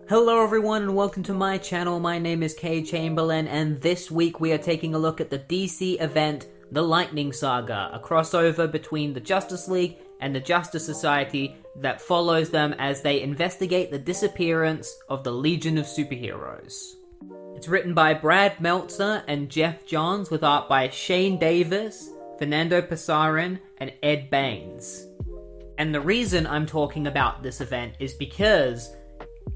Hello everyone and welcome to my channel. My name is Kay Chamberlain and this week we are taking a look at the DC event, the Lightning Saga, a crossover between the Justice League and the Justice Society that follows them as they investigate the disappearance of the Legion of Superheroes. It's written by Brad Meltzer and Jeff Johns with art by Shane Davis, Fernando Pasarin, and Ed Baines. And the reason I'm talking about this event is because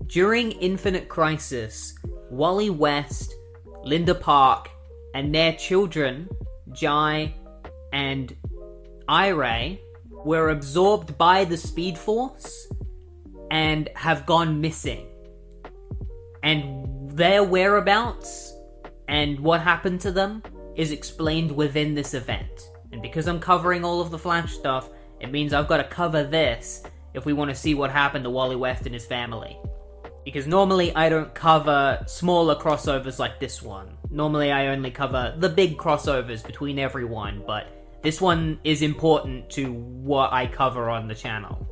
during Infinite Crisis, Wally West, Linda Park, and their children, Jai and Ira, were absorbed by the Speed Force and have gone missing. And their whereabouts and what happened to them is explained within this event. And because I'm covering all of the Flash stuff, it means I've got to cover this if we want to see what happened to Wally West and his family. Because normally I don't cover smaller crossovers like this one. Normally I only cover the big crossovers between everyone, but this one is important to what I cover on the channel.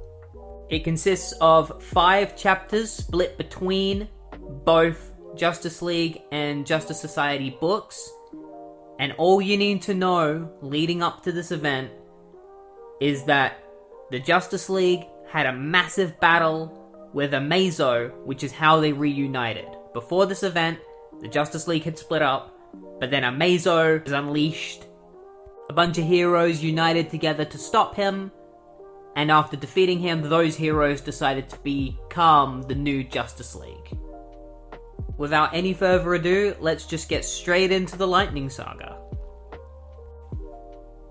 It consists of 5 chapters split between both Justice League and Justice Society books, and all you need to know leading up to this event is that the Justice League had a massive battle with Amazo, which is how they reunited. Before this event, the Justice League had split up, but then Amazo was unleashed. A bunch of heroes united together to stop him, and after defeating him, those heroes decided to become the new Justice League. Without any further ado, let's just get straight into the Lightning Saga.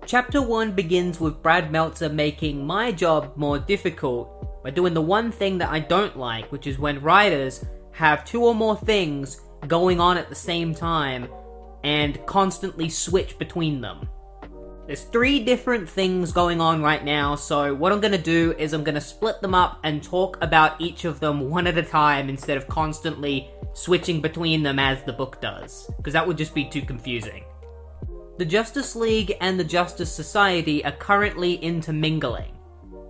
Chapter 1 begins with Brad Meltzer making my job more difficult by doing the one thing that I don't like, which is when writers have 2 or more things going on at the same time and constantly switch between them. There's 3 different things going on right now, so what I'm going to do is I'm going to split them up and talk about each of them one at a time instead of constantly switching between them as the book does, because that would just be too confusing. The Justice League and the Justice Society are currently intermingling.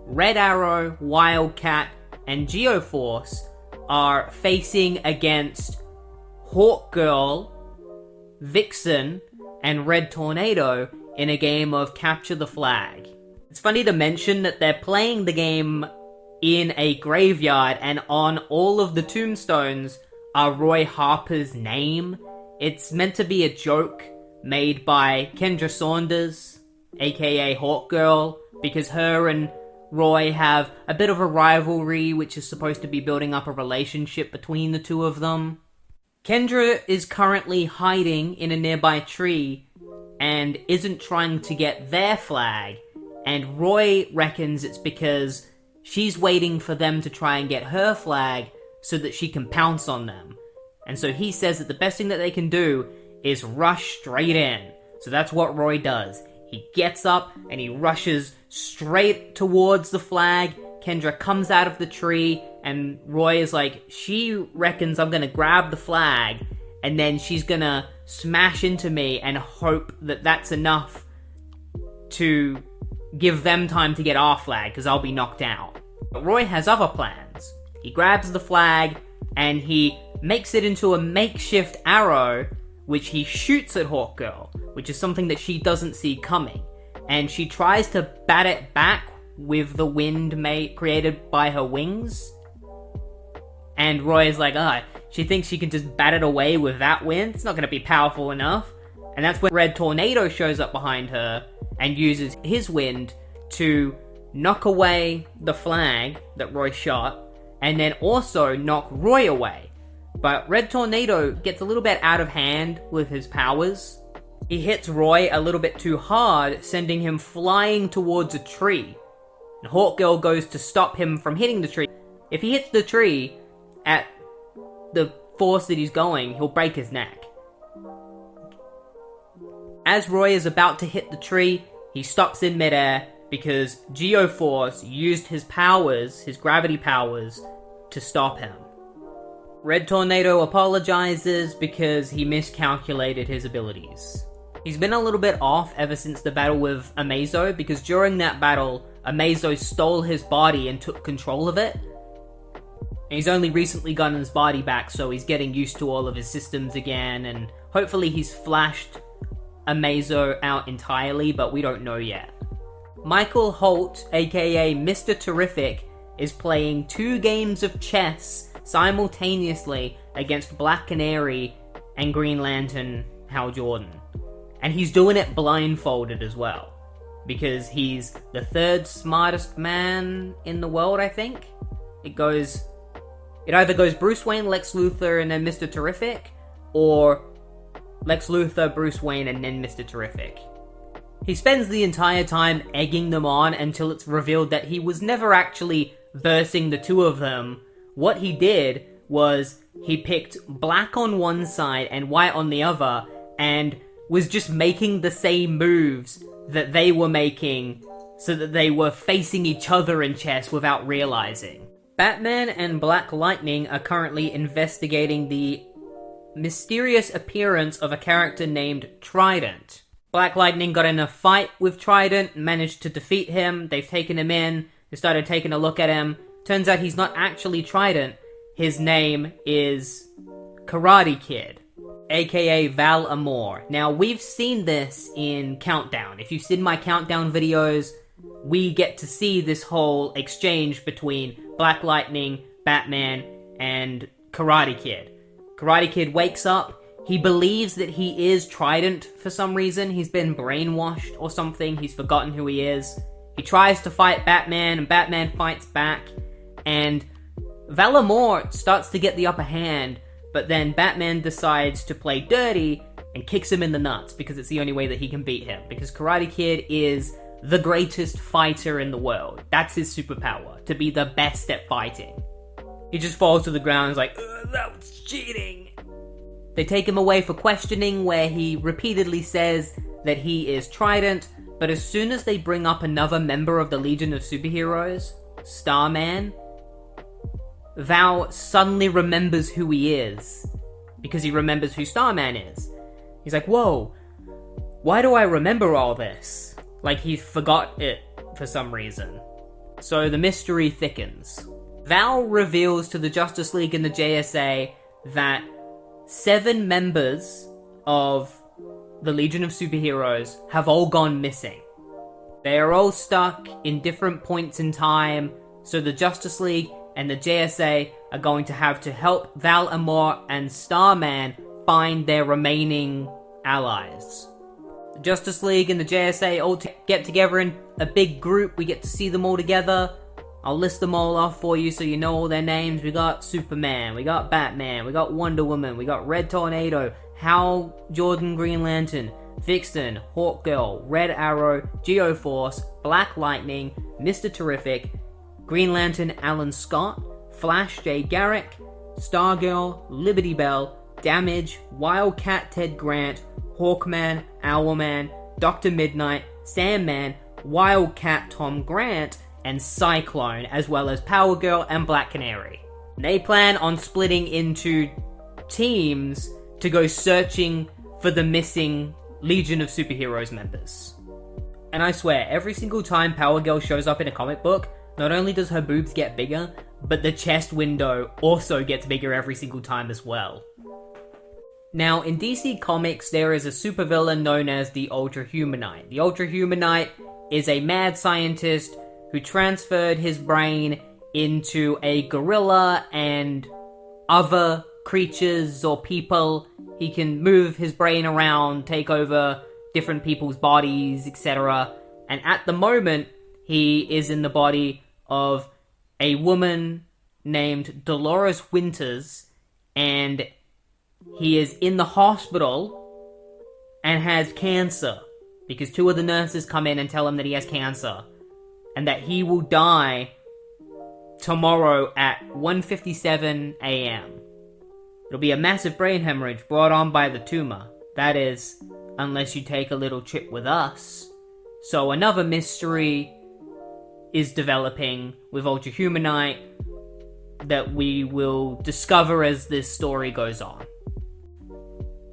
Red Arrow, Wildcat, and Geoforce are facing against Hawkgirl, Vixen, and Red Tornado in a game of Capture the Flag. It's funny to mention that they're playing the game in a graveyard, and on all of the tombstones are Roy Harper's name. It's meant to be a joke made by Kendra Saunders, aka Hawkgirl, because her and Roy have a bit of a rivalry, which is supposed to be building up a relationship between the two of them. Kendra is currently hiding in a nearby tree and isn't trying to get their flag, and Roy reckons it's because she's waiting for them to try and get her flag so that she can pounce on them. And so he says that the best thing that they can do is rush straight in. So that's what Roy does. He gets up and he rushes straight towards the flag. Kendra comes out of the tree and Roy is like, she reckons I'm gonna grab the flag and then she's gonna smash into me and hope that that's enough to give them time to get our flag because I'll be knocked out. But Roy has other plans. He grabs the flag and he makes it into a makeshift arrow which he shoots at Hawkgirl, which is something that she doesn't see coming. And she tries to bat it back with the wind created by her wings. And Roy is like, she thinks she can just bat it away with that wind? It's not going to be powerful enough. And that's when Red Tornado shows up behind her and uses his wind to knock away the flag that Roy shot, and then also knock Roy away. But Red Tornado gets a little bit out of hand with his powers. He hits Roy a little bit too hard, sending him flying towards a tree. And Hawkgirl goes to stop him from hitting the tree. If he hits the tree at the force that he's going, he'll break his neck. As Roy is about to hit the tree, he stops in midair because Geoforce used his powers, his gravity powers, to stop him. Red Tornado apologizes because he miscalculated his abilities. He's been a little bit off ever since the battle with Amazo, because during that battle, Amazo stole his body and took control of it. And he's only recently gotten his body back, so he's getting used to all of his systems again, and hopefully he's flashed Amazo out entirely, but we don't know yet. Michael Holt, aka Mr. Terrific, is playing 2 games of chess simultaneously against Black Canary and Green Lantern Hal Jordan. And he's doing it blindfolded as well, because he's the 3rd smartest man in the world, I think. It either goes Bruce Wayne, Lex Luthor, and then Mr. Terrific, or Lex Luthor, Bruce Wayne, and then Mr. Terrific. He spends the entire time egging them on until it's revealed that he was never actually versing the 2 of them. What he did was he picked black on one side and white on the other, and was just making the same moves that they were making so that they were facing each other in chess without realizing. Batman and Black Lightning are currently investigating the mysterious appearance of a character named Trident. Black Lightning got in a fight with Trident, managed to defeat him, they've taken him in, they started taking a look at him. Turns out he's not actually Trident, his name is Karate Kid, aka Val Amor. Now, we've seen this in Countdown. If you've seen my Countdown videos, we get to see this whole exchange between Black Lightning, Batman, and Karate Kid. Karate Kid wakes up, he believes that he is Trident for some reason. He's been brainwashed or something, he's forgotten who he is. He tries to fight Batman, and Batman fights back, and Val Amor starts to get the upper hand, but then Batman decides to play dirty and kicks him in the nuts, because it's the only way that he can beat him. Because Karate Kid is the greatest fighter in the world. That's his superpower, to be the best at fighting. He just falls to the ground and is like, that was cheating! They take him away for questioning, where he repeatedly says that he is Trident, but as soon as they bring up another member of the Legion of Superheroes, Starman, Val suddenly remembers who he is, because he remembers who Starman is. He's like, whoa, why do I remember all this? Like he forgot it for some reason. So the mystery thickens. Val reveals to the Justice League and the JSA that 7 members of the Legion of Superheroes have all gone missing. They are all stuck in different points in time, so the Justice League and the JSA are going to have to help Val Amor and Starman find their remaining allies. The Justice League and the JSA all get together in a big group. We get to see them all together. I'll list them all off for you so you know all their names. We got Superman, we got Batman, we got Wonder Woman, we got Red Tornado, Hal Jordan Green Lantern, Vixen, Hawkgirl, Red Arrow, Geoforce, Black Lightning, Mr. Terrific, Green Lantern Alan Scott, Flash Jay Garrick, Stargirl, Liberty Bell, Damage, Wildcat Ted Grant, Hawkman, Owlman, Dr. Midnight, Sandman, Wildcat Tom Grant, and Cyclone, as well as Power Girl and Black Canary. They plan on splitting into teams to go searching for the missing Legion of Superheroes members. And I swear, every single time Power Girl shows up in a comic book, not only does her boobs get bigger, but the chest window also gets bigger every single time as well. Now, in DC Comics, there is a supervillain known as the Ultra Humanite. The Ultra Humanite is a mad scientist who transferred his brain into a gorilla and other creatures or people. He can move his brain around, take over different people's bodies, etc. And at the moment, he is in the body of a woman named Dolores Winters, and he is in the hospital and has cancer, because 2 of the nurses come in and tell him that he has cancer, and that he will die tomorrow at 1:57 a.m. It'll be a massive brain hemorrhage brought on by the tumor. That is, unless you take a little trip with us. So another mystery is developing with Ultra Humanite that we will discover as this story goes on.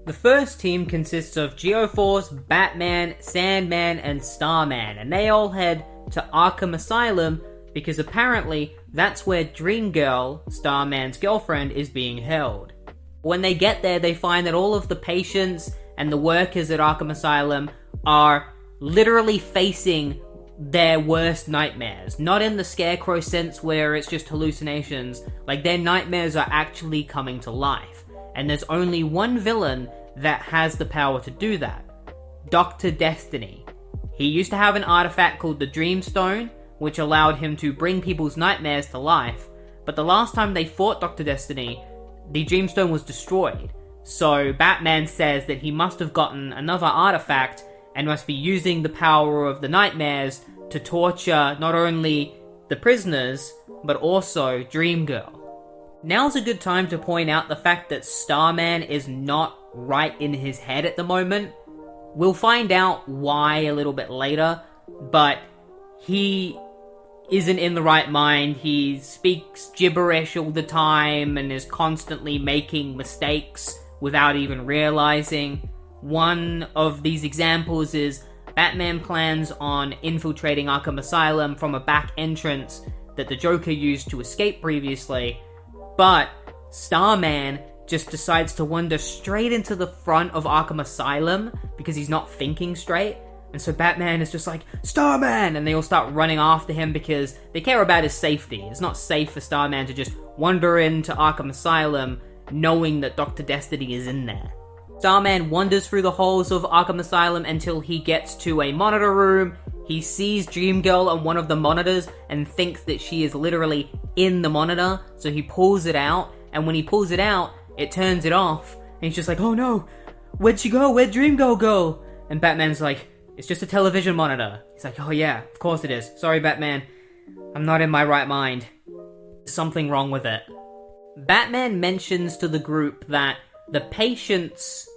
The first team consists of Geoforce, Batman, Sandman, and Starman, and they all head to Arkham Asylum because apparently that's where Dream Girl, Starman's girlfriend, is being held. When they get there, they find that all of the patients and the workers at Arkham Asylum are literally facing their worst nightmares. Not in the Scarecrow sense where it's just hallucinations, like their nightmares are actually coming to life. And there's only one villain that has the power to do that. Dr. Destiny. He used to have an artifact called the Dreamstone, which allowed him to bring people's nightmares to life. But the last time they fought Dr. Destiny, the Dreamstone was destroyed. So Batman says that he must have gotten another artifact and must be using the power of the nightmares to torture not only the prisoners, but also Dream Girl. Now's a good time to point out the fact that Starman is not right in his head at the moment. We'll find out why a little bit later, but he isn't in the right mind. He speaks gibberish all the time and is constantly making mistakes without even realizing. One of these examples is Batman plans on infiltrating Arkham Asylum from a back entrance that the Joker used to escape previously, but Starman just decides to wander straight into the front of Arkham Asylum because he's not thinking straight. And so Batman is just like, Starman! And they all start running after him because they care about his safety. It's not safe for Starman to just wander into Arkham Asylum knowing that Dr. Destiny is in there. Starman wanders through the halls of Arkham Asylum until he gets to a monitor room. He sees Dream Girl on one of the monitors and thinks that she is literally in the monitor. So he pulls it out, and when he pulls it out, it turns it off. And he's just like, oh no, where'd she go? Where'd Dream Girl go? And Batman's like, it's just a television monitor. He's like, oh yeah, of course it is. Sorry, Batman. I'm not in my right mind. There's something wrong with it. Batman mentions to the group that the patients,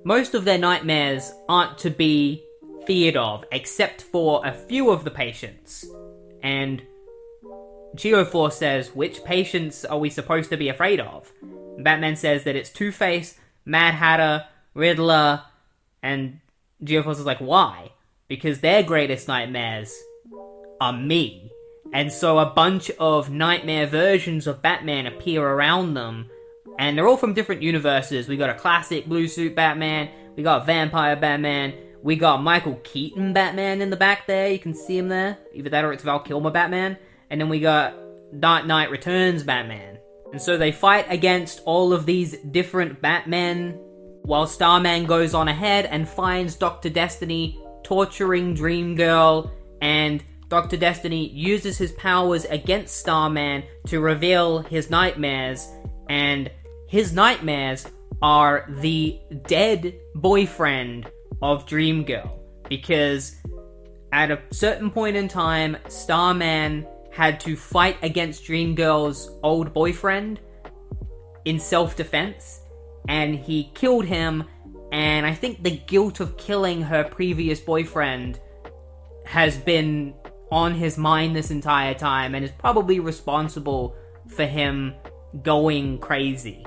most of their nightmares aren't to be feared of, except for a few of the patients. And Geoforce says, which patients are we supposed to be afraid of? Batman says that it's Two-Face, Mad Hatter, Riddler, and Geoforce is like, why? Because their greatest nightmares are me. And so a bunch of nightmare versions of Batman appear around them, and they're all from different universes. We got a classic blue suit Batman, we got Vampire Batman, we got Michael Keaton Batman in the back there, you can see him there. Either that or it's Val Kilmer Batman. And then we got Dark Knight Returns Batman. And so they fight against all of these different Batmen, while Starman goes on ahead and finds Dr. Destiny torturing Dream Girl, and Dr. Destiny uses his powers against Starman to reveal his nightmares, and his nightmares are the dead boyfriend of Dream Girl, because at a certain point in time, Starman had to fight against Dream Girl's old boyfriend in self-defense, and he killed him, and I think the guilt of killing her previous boyfriend has been on his mind this entire time, and is probably responsible for him going crazy.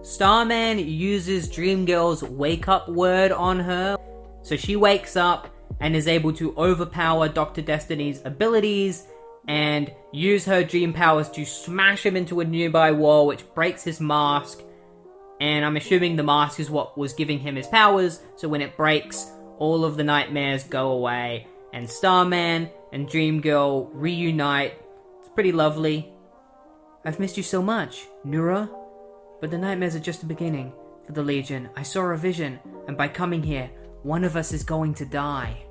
Starman uses Dream Girl's wake-up word on her, so she wakes up and is able to overpower Dr. Destiny's abilities and use her dream powers to smash him into a nearby wall, which breaks his mask. And I'm assuming the mask is what was giving him his powers, so when it breaks, all of the nightmares go away, and Starman and Dream Girl reunite. It's pretty lovely. I've missed you so much, Nura. But the nightmares are just the beginning. For the Legion, I saw a vision, and by coming here, one of us is going to die.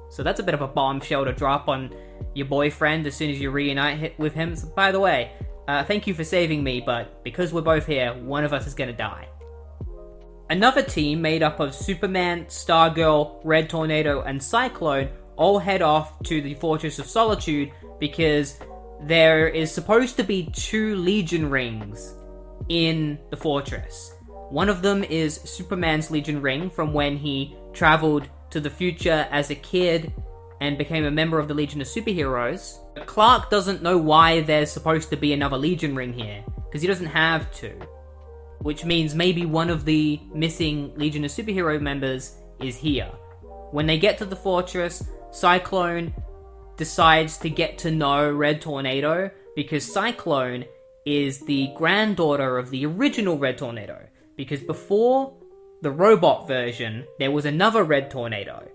So that's a bit of a bombshell to drop on your boyfriend as soon as you reunite with him. So, by the way, thank you for saving me, but because we're both here, one of us is gonna die. Another team made up of Superman, Stargirl, Red Tornado, and Cyclone all head off to the Fortress of Solitude because there is supposed to be 2 Legion rings in the fortress. One of them is Superman's Legion ring from when he traveled to the future as a kid and became a member of the Legion of Superheroes. But Clark doesn't know why there's supposed to be another Legion ring here, because he doesn't have to. Which means maybe one of the missing Legion of Superhero members is here. When they get to the fortress, Cyclone decides to get to know Red Tornado because Cyclone is the granddaughter of the original Red Tornado. Because before the robot version, there was another Red Tornado.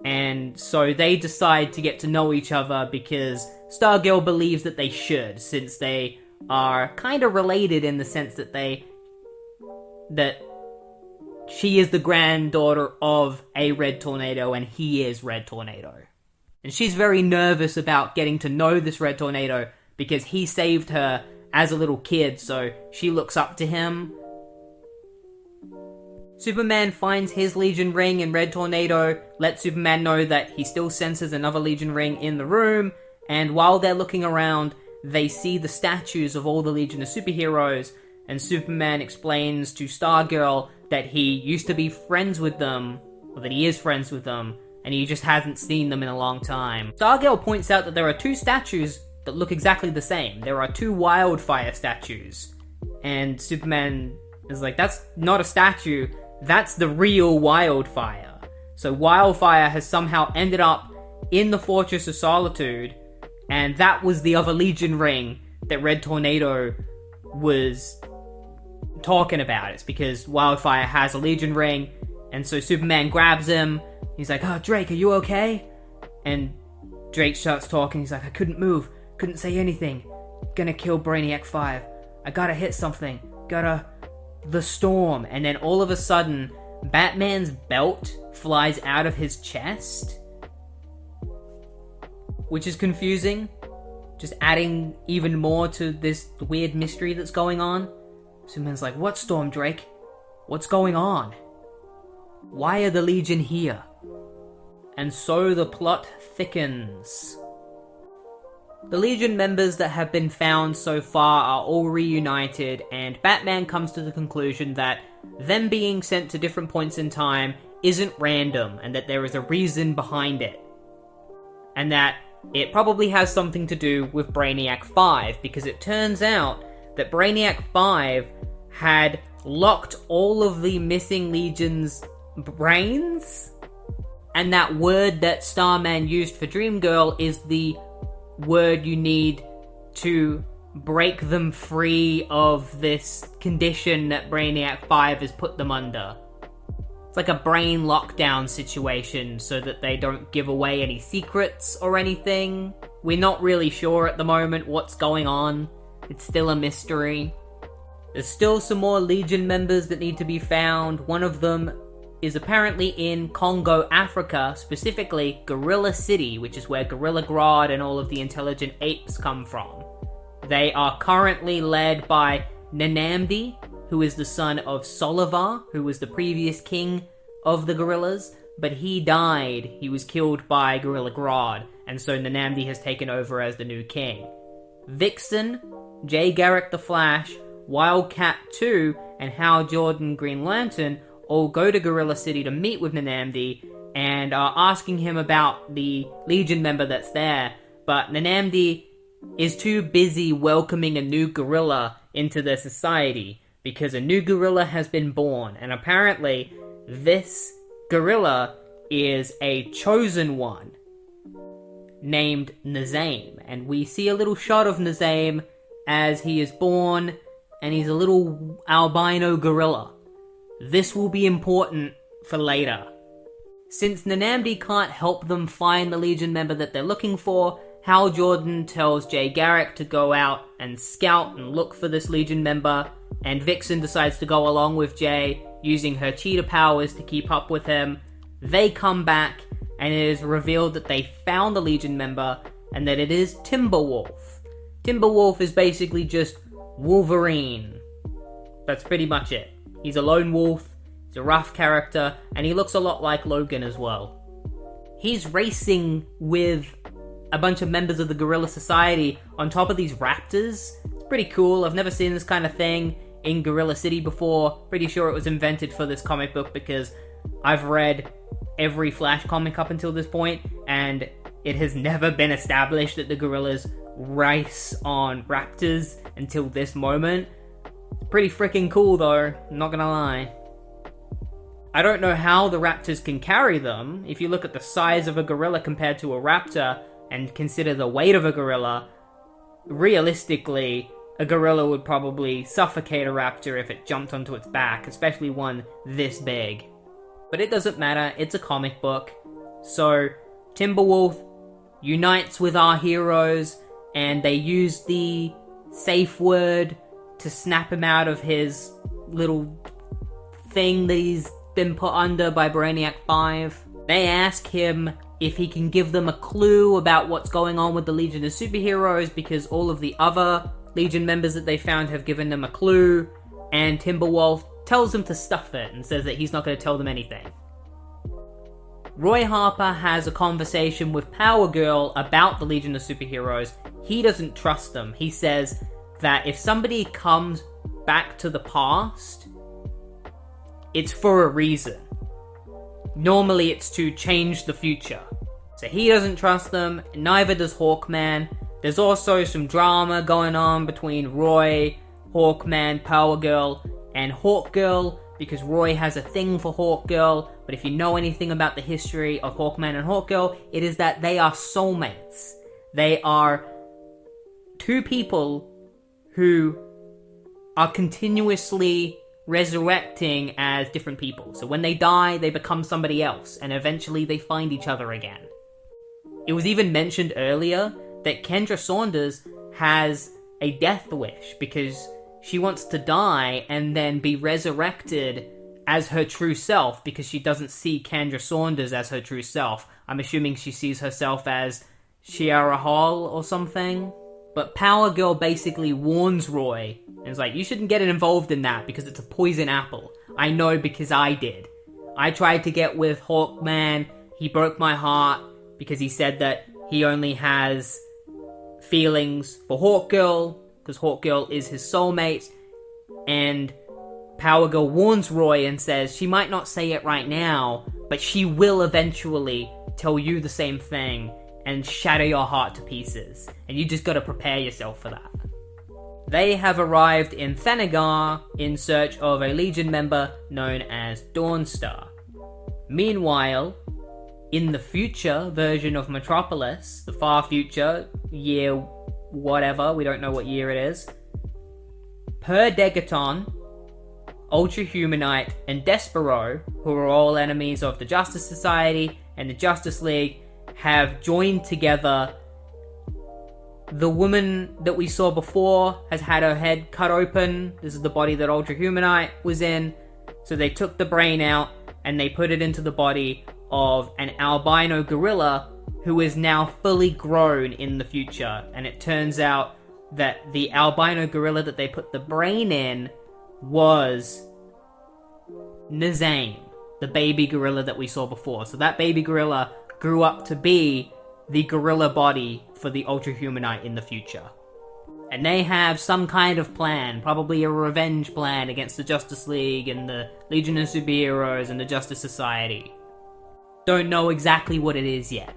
And so they decide to get to know each other because Stargirl believes that they should, since they are kind of related in the sense that she is the granddaughter of a Red Tornado and he is Red Tornado. And she's very nervous about getting to know this Red Tornado because he saved her as a little kid, so she looks up to him. Superman finds his Legion ring and Red Tornado lets Superman know that he still senses another Legion ring in the room, and while they're looking around, they see the statues of all the Legion of Superheroes, and Superman explains to Stargirl that he used to be friends with them, or that he is friends with them, and he just hasn't seen them in a long time. Stargirl points out that there are two statues that look exactly the same. There are two Wildfire statues, and Superman is like, that's not a statue, that's the real Wildfire. So Wildfire has somehow ended up in the Fortress of Solitude, and that was the other Legion ring that Red Tornado was talking about. It's because Wildfire has a Legion ring, and so Superman grabs him. He's like, "Oh, Drake, are you okay?" And Drake starts talking. He's like, "I couldn't move, couldn't say anything. Gonna kill Brainiac 5. I gotta hit something. The storm." And then all of a sudden, Batman's belt flies out of his chest, which is confusing, just adding even more to this weird mystery that's going on. Superman's like, "What storm, Drake? What's going on? Why are the Legion here?" And so the plot thickens. The Legion members that have been found so far are all reunited, and Batman comes to the conclusion that them being sent to different points in time isn't random, and that there is a reason behind it. And that it probably has something to do with Brainiac 5, because it turns out that Brainiac 5 had locked all of the missing Legion's brains, and that word that Starman used for Dreamgirl is the word you need to break them free of this condition that Brainiac 5 has put them under. It's like a brain lockdown situation so that they don't give away any secrets or anything. We're not really sure at the moment what's going on. It's still a mystery. There's still some more Legion members that need to be found. One of them is apparently in Congo, Africa, specifically Gorilla City, which is where Gorilla Grodd and all of the intelligent apes come from. They are currently led by Nanamdi, who is the son of Solivar, who was the previous king of the gorillas, but he died. He was killed by Gorilla Grodd, and so Nanamdi has taken over as the new king. Vixen, Jay Garrick the Flash, Wildcat 2, and Hal Jordan Green Lantern all go to Gorilla City to meet with Nanamdi and are asking him about the Legion member that's there, but Nanamdi is too busy welcoming a new gorilla into their society because a new gorilla has been born, and apparently this gorilla is a chosen one named Nazaim, and we see a little shot of Nazaim as he is born, and he's a little albino gorilla. This will be important for later. Since Nanamdi can't help them find the Legion member that they're looking for, Hal Jordan tells Jay Garrick to go out and scout and look for this Legion member, and Vixen decides to go along with Jay, using her cheetah powers to keep up with him. They come back, and it is revealed that they found the Legion member, and that it is Timberwolf. Timberwolf is basically just Wolverine. That's pretty much it. He's a lone wolf, he's a rough character, and he looks a lot like Logan as well. He's racing with a bunch of members of the Gorilla Society on top of these raptors. It's pretty cool. I've never seen this kind of thing in Gorilla City before. Pretty sure it was invented for this comic book because I've read every Flash comic up until this point, and it has never been established that the gorillas race on raptors until this moment. Pretty freaking cool though, not gonna lie. I don't know how the raptors can carry them. If you look at the size of a gorilla compared to a raptor, and consider the weight of a gorilla, realistically, a gorilla would probably suffocate a raptor if it jumped onto its back, especially one this big. But it doesn't matter, it's a comic book. So, Timberwolf unites with our heroes, and they use the safe word to snap him out of his little thing that he's been put under by Brainiac 5. They ask him if he can give them a clue about what's going on with the Legion of Superheroes, because all of the other Legion members that they found have given them a clue, and Timberwolf tells them to stuff it and says that he's not going to tell them anything. Roy Harper has a conversation with Power Girl about the Legion of Superheroes. He doesn't trust them. He says that if somebody comes back to the past, it's for a reason. Normally it's to change the future. So he doesn't trust them, neither does Hawkman. There's also some drama going on between Roy, Hawkman, Power Girl, and Hawkgirl, because Roy has a thing for Hawkgirl, but if you know anything about the history of Hawkman and Hawkgirl, it is that they are soulmates. They are two people who are continuously resurrecting as different people. So when they die, they become somebody else, and eventually they find each other again. It was even mentioned earlier that Kendra Saunders has a death wish, because she wants to die and then be resurrected as her true self, because she doesn't see Kendra Saunders as her true self. I'm assuming she sees herself as Shiera Hall or something. But Power Girl basically warns Roy, and is like, you shouldn't get involved in that because it's a poison apple. I know because I did. I tried to get with Hawkman, he broke my heart because he said that he only has feelings for Hawkgirl, because Hawkgirl is his soulmate, and Power Girl warns Roy and says she might not say it right now, but she will eventually tell you the same thing and shatter your heart to pieces, and you just gotta prepare yourself for that. They have arrived in Thanagar in search of a Legion member known as Dawnstar. Meanwhile, in the future version of Metropolis, the far future, year whatever, we don't know what year it is, Per Degaton, Ultra Humanite, and Despero, who are all enemies of the Justice Society and the Justice League, have joined together. The woman that we saw before has had her head cut open. This is the body that Ultra Humanite was in. So they took the brain out and they put it into the body of an albino gorilla who is now fully grown in the future. And it turns out that the albino gorilla that they put the brain in was Nazane, the baby gorilla that we saw before. So that baby gorilla grew up to be the gorilla body for the Ultra Humanite in the future. And they have some kind of plan, probably a revenge plan against the Justice League and the Legion of Superheroes and the Justice Society. Don't know exactly what it is yet.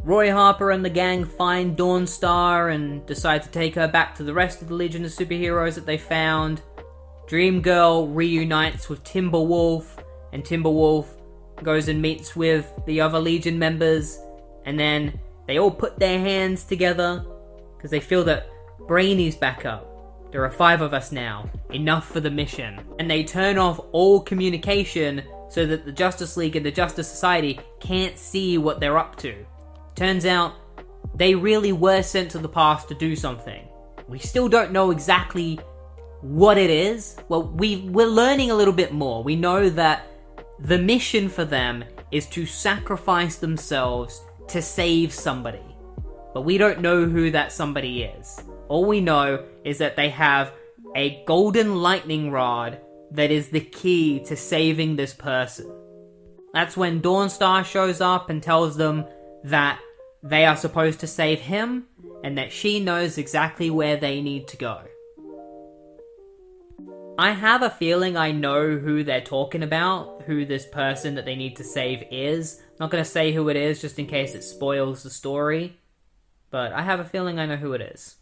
Roy Harper and the gang find Dawnstar and decide to take her back to the rest of the Legion of Superheroes that they found. Dream Girl reunites with Timberwolf, and Timberwolf goes and meets with the other Legion members, and then they all put their hands together because they feel that Brainy's back up. There are 5 of us now, enough for the mission. And they turn off all communication so that the Justice League and the Justice Society can't see what they're up to. Turns out, they really were sent to the past to do something. We still don't know exactly what it is. Well, we're learning a little bit more. We know that the mission for them is to sacrifice themselves to save somebody. But we don't know who that somebody is. All we know is that they have a golden lightning rod that is the key to saving this person. That's when Dawnstar shows up and tells them that they are supposed to save him, and that she knows exactly where they need to go. I have a feeling I know who they're talking about, who this person that they need to save is. Not going to say who it is, just in case it spoils the story, but I have a feeling I know who it is.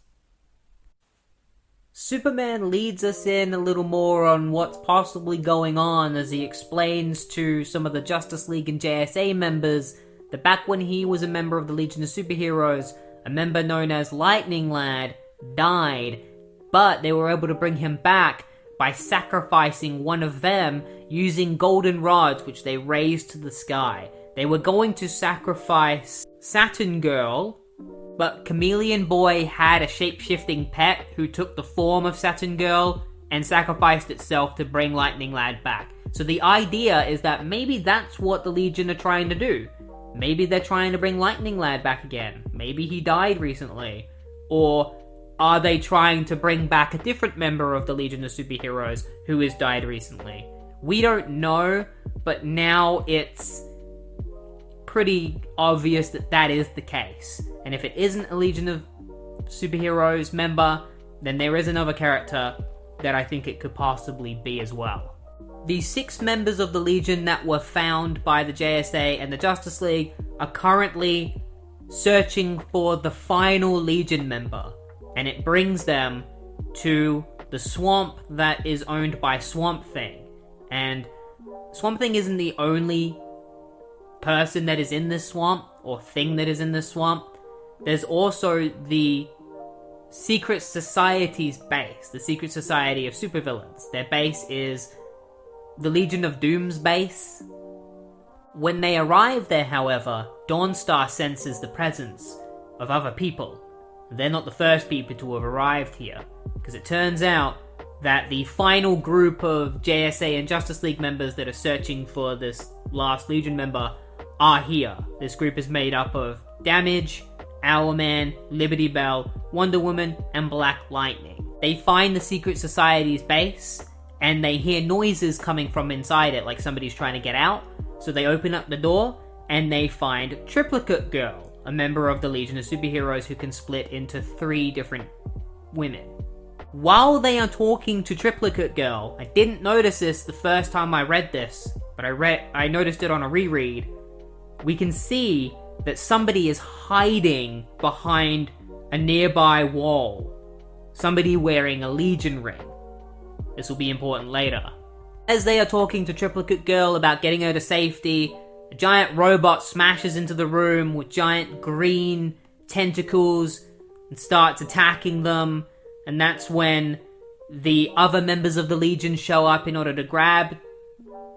Superman leads us in a little more on what's possibly going on as he explains to some of the Justice League and JSA members that back when he was a member of the Legion of Superheroes, a member known as Lightning Lad died, but they were able to bring him back by sacrificing one of them using golden rods which they raised to the sky. They were going to sacrifice Saturn Girl, but Chameleon Boy had a shape-shifting pet who took the form of Saturn Girl and sacrificed itself to bring Lightning Lad back. So the idea is that maybe that's what the Legion are trying to do. Maybe they're trying to bring Lightning Lad back again. Maybe he died recently. Or are they trying to bring back a different member of the Legion of Superheroes who has died recently? We don't know, but now it's pretty obvious that that is the case. And if it isn't a Legion of Superheroes member, then there is another character that I think it could possibly be as well. The 6 members of the Legion that were found by the JSA and the Justice League are currently searching for the final Legion member, and it brings them to the swamp that is owned by Swamp Thing. And Swamp Thing isn't the only person that is in this swamp, or thing that is in this swamp. There's also the Secret Society's base, the Secret Society of Supervillains. Their base is the Legion of Doom's base. When they arrive there, however, Dawnstar senses the presence of other people. They're not the first people to have arrived here, because it turns out that the final group of JSA and Justice League members that are searching for this last Legion member are here. This group is made up of Damage, Owlman, Liberty Bell, Wonder Woman, and Black Lightning. They find the Secret Society's base, and they hear noises coming from inside it, like somebody's trying to get out. So they open up the door, and they find Triplicate Girl, a member of the Legion of Superheroes who can split into 3 different women. While they are talking to Triplicate Girl, I didn't notice this the first time I read this, but I noticed it on a reread. We can see that somebody is hiding behind a nearby wall. Somebody wearing a Legion ring. This will be important later. As they are talking to Triplicate Girl about getting her to safety, a giant robot smashes into the room with giant green tentacles and starts attacking them. And that's when the other members of the Legion show up in order to grab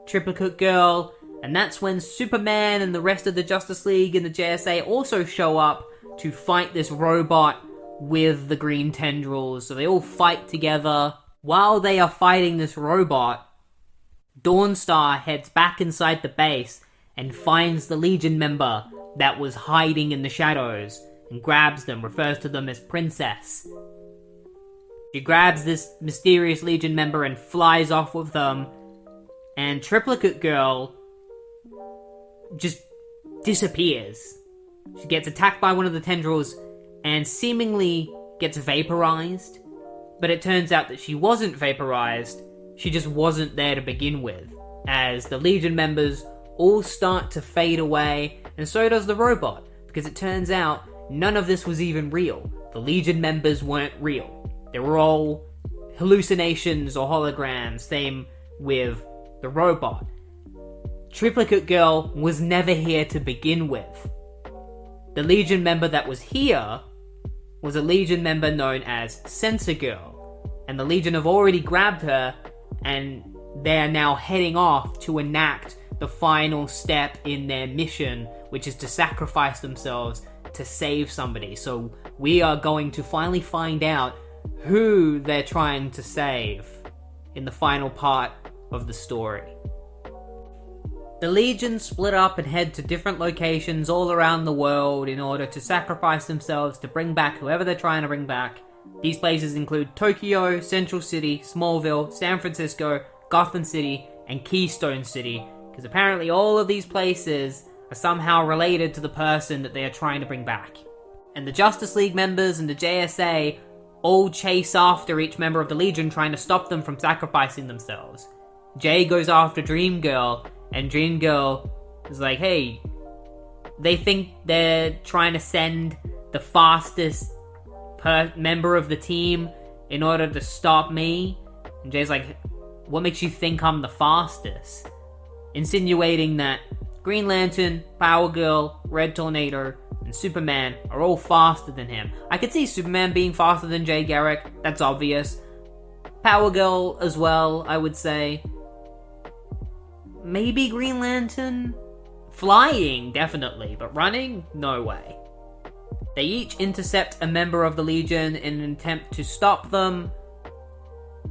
Triplicate Girl. And that's when Superman and the rest of the Justice League and the JSA also show up to fight this robot with the green tendrils. So they all fight together. While they are fighting this robot, Dawnstar heads back inside the base and finds the Legion member that was hiding in the shadows and grabs them, refers to them as Princess. She grabs this mysterious Legion member and flies off with them, and Triplicate Girl just disappears. She gets attacked by one of the tendrils and seemingly gets vaporized, but it turns out that she wasn't vaporized, she just wasn't there to begin with, as the Legion members all start to fade away, and so does the robot, because it turns out none of this was even real. The Legion members weren't real. They were all hallucinations or holograms, same with the robot. Triplicate Girl was never here to begin with. The Legion member that was here was a Legion member known as Sensor Girl, and the Legion have already grabbed her, and they are now heading off to enact the final step in their mission, which is to sacrifice themselves to save somebody. So we are going to finally find out who they're trying to save in the final part of the story. The Legion split up and head to different locations all around the world in order to sacrifice themselves to bring back whoever they're trying to bring back. These places include Tokyo, Central City, Smallville, San Francisco, Gotham City, and Keystone City, because apparently all of these places are somehow related to the person that they are trying to bring back. And the Justice League members and the JSA all chase after each member of the Legion, trying to stop them from sacrificing themselves. Jay goes after Dream Girl, and Dream Girl is like, hey, they think they're trying to send the fastest member of the team in order to stop me. And Jay's like, what makes you think I'm the fastest? Insinuating that Green Lantern, Power Girl, Red Tornado, and Superman are all faster than him. I could see Superman being faster than Jay Garrick, that's obvious. Power Girl as well, I would say. Maybe Green Lantern? Flying, definitely, but running? No way. They each intercept a member of the Legion in an attempt to stop them.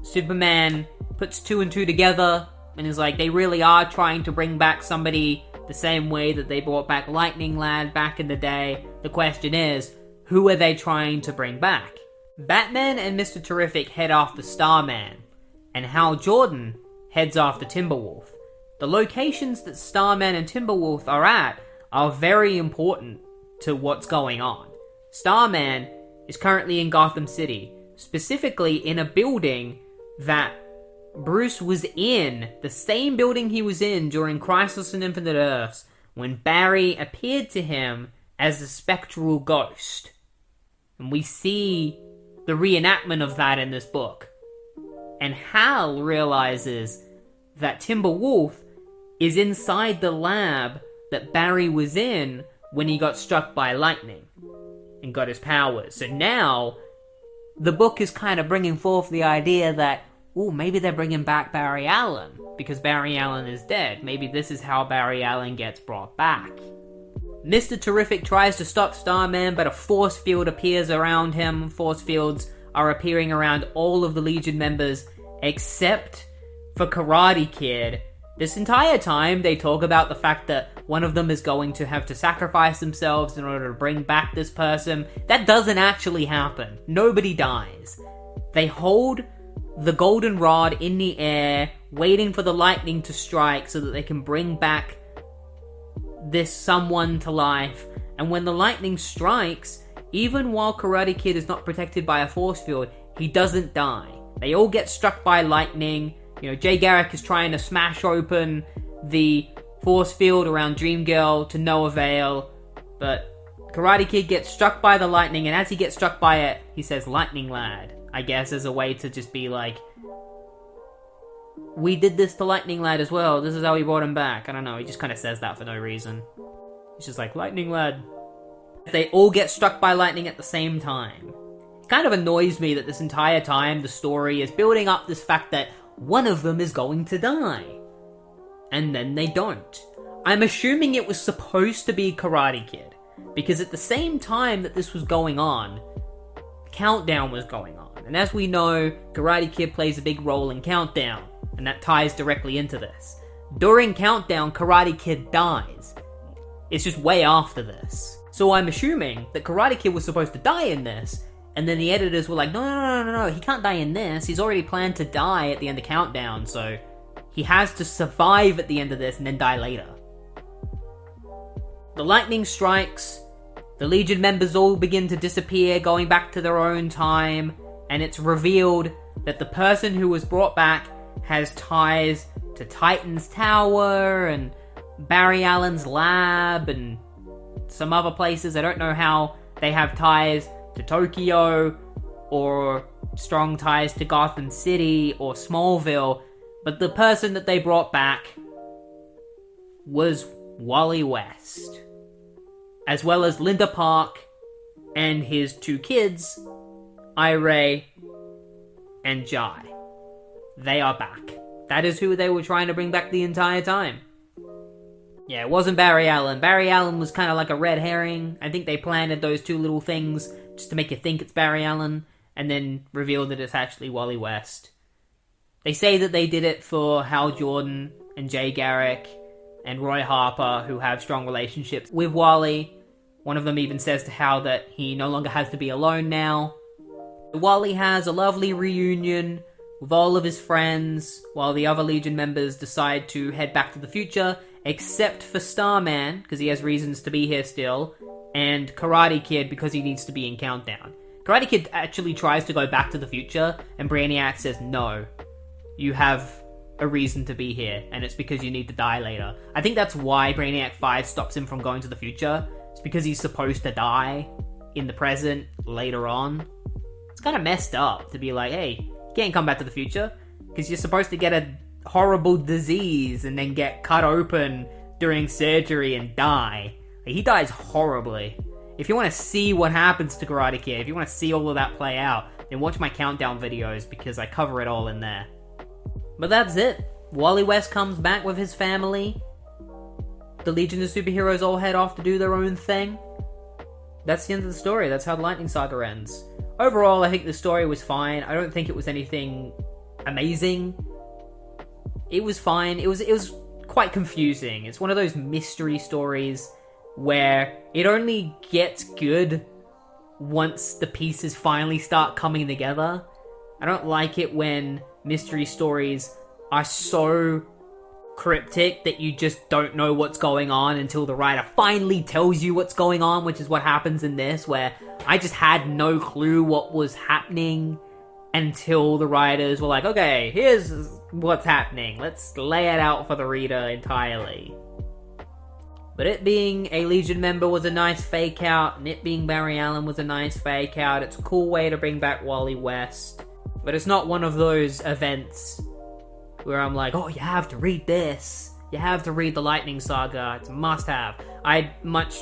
Superman puts two and two together and is like, they really are trying to bring back somebody the same way that they brought back Lightning Lad back in the day. The question is, who are they trying to bring back? Batman and Mr. Terrific head after Starman, and Hal Jordan heads after Timberwolf. The locations that Starman and Timberwolf are at are very important to what's going on. Starman is currently in Gotham City, specifically in a building that Bruce was in, the same building he was in during Crisis on Infinite Earths, when Barry appeared to him as a spectral ghost. And we see the reenactment of that in this book. And Hal realizes that Timberwolf is inside the lab that Barry was in when he got struck by lightning and got his powers. So now, the book is kind of bringing forth the idea that, ooh, maybe they're bringing back Barry Allen, because Barry Allen is dead. Maybe this is how Barry Allen gets brought back. Mr. Terrific tries to stop Starman, but a force field appears around him. Force fields are appearing around all of the Legion members, except for Karate Kid. This entire time, they talk about the fact that one of them is going to have to sacrifice themselves in order to bring back this person. That doesn't actually happen. Nobody dies. They hold the golden rod in the air, waiting for the lightning to strike so that they can bring back this someone to life. And when the lightning strikes, even while Karate Kid is not protected by a force field, he doesn't die. They all get struck by lightning. You know, Jay Garrick is trying to smash open the force field around Dreamgirl to no avail, but Karate Kid gets struck by the lightning, and as he gets struck by it, he says, "Lightning Lad," I guess as a way to just be like, we did this to Lightning Lad as well, this is how we brought him back. I don't know, he just kind of says that for no reason. He's just like, "Lightning Lad." They all get struck by lightning at the same time. It kind of annoys me that this entire time the story is building up this fact that one of them is going to die. And then they don't. I'm assuming it was supposed to be Karate Kid, because at the same time that this was going on, Countdown was going on. And as we know, Karate Kid plays a big role in Countdown, and that ties directly into this. During Countdown, Karate Kid dies. It's just way after this. So I'm assuming that Karate Kid was supposed to die in this, and then the editors were like, no, he can't die in this. He's already planned to die at the end of Countdown, so he has to survive at the end of this and then die later. The lightning strikes, the Legion members all begin to disappear, going back to their own time, and it's revealed that the person who was brought back has ties to Titan's Tower, and Barry Allen's lab, and some other places. I don't know how they have ties to Tokyo, or strong ties to Gotham City, or Smallville, but the person that they brought back was Wally West, as well as Linda Park and his two kids, Ray and Jai. They are back. That is who they were trying to bring back the entire time. Yeah, it wasn't Barry Allen. Barry Allen was kind of like a red herring. I think they planted those two little things just to make you think it's Barry Allen, and then revealed that it's actually Wally West. They say that they did it for Hal Jordan and Jay Garrick and Roy Harper, who have strong relationships with Wally. One of them even says to Hal that he no longer has to be alone now. Wally has a lovely reunion with all of his friends, while the other Legion members decide to head back to the future, except for Starman, because he has reasons to be here still, and Karate Kid, because he needs to be in Countdown. Karate Kid actually tries to go back to the future, and Brainiac says, no, you have a reason to be here, and it's because you need to die later. I think that's why Brainiac 5 stops him from going to the future. It's because he's supposed to die in the present later on. It's kind of messed up to be like, hey, you can't come back to the future, because you're supposed to get a horrible disease and then get cut open during surgery and die. He dies horribly. If you want to see what happens to Karate Kid, if you want to see all of that play out, then watch my countdown videos because I cover it all in there. But that's it. Wally West comes back with his family. The Legion of Superheroes all head off to do their own thing. That's the end of the story. That's how the Lightning Saga ends. Overall, I think the story was fine. I don't think it was anything amazing. It was fine. It was quite confusing. It's one of those mystery stories where it only gets good once the pieces finally start coming together. I don't like it when mystery stories are so cryptic that you just don't know what's going on until the writer finally tells you what's going on, which is what happens in this, where I just had no clue what was happening until the writers were like, okay, here's what's happening. Let's lay it out for the reader entirely. But it being a Legion member was a nice fake out, and it being Barry Allen was a nice fake out. It's a cool way to bring back Wally West. But it's not one of those events where I'm like, oh, you have to read this. You have to read the Lightning Saga. It's a must-have. I'd much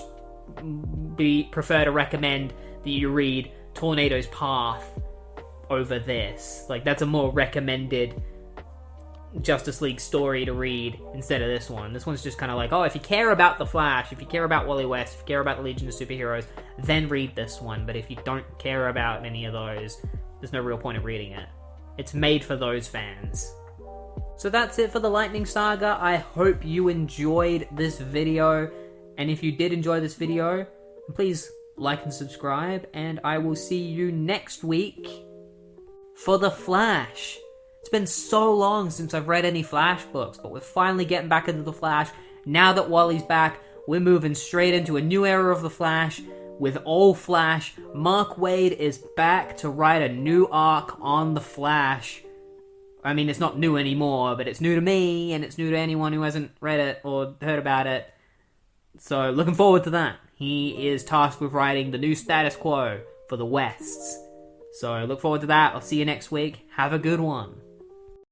prefer to recommend that you read Tornado's Path over this. Like, that's a more recommended Justice League story to read instead of this one. This one's just kind of like, oh, if you care about The Flash, if you care about Wally West, if you care about the Legion of Superheroes, then read this one. But if you don't care about any of those, there's no real point in reading it. It's made for those fans. So that's it for the Lightning Saga. I hope you enjoyed this video. And if you did enjoy this video, please like and subscribe. And I will see you next week for The Flash. It's been so long since I've read any Flash books, but we're finally getting back into The Flash. Now that Wally's back, we're moving straight into a new era of The Flash with old Flash. Mark Waid is back to write a new arc on The Flash. I mean, it's not new anymore, but it's new to me, and it's new to anyone who hasn't read it or heard about it. So, looking forward to that. He is tasked with writing the new status quo for the Wests. So, look forward to that. I'll see you next week. Have a good one.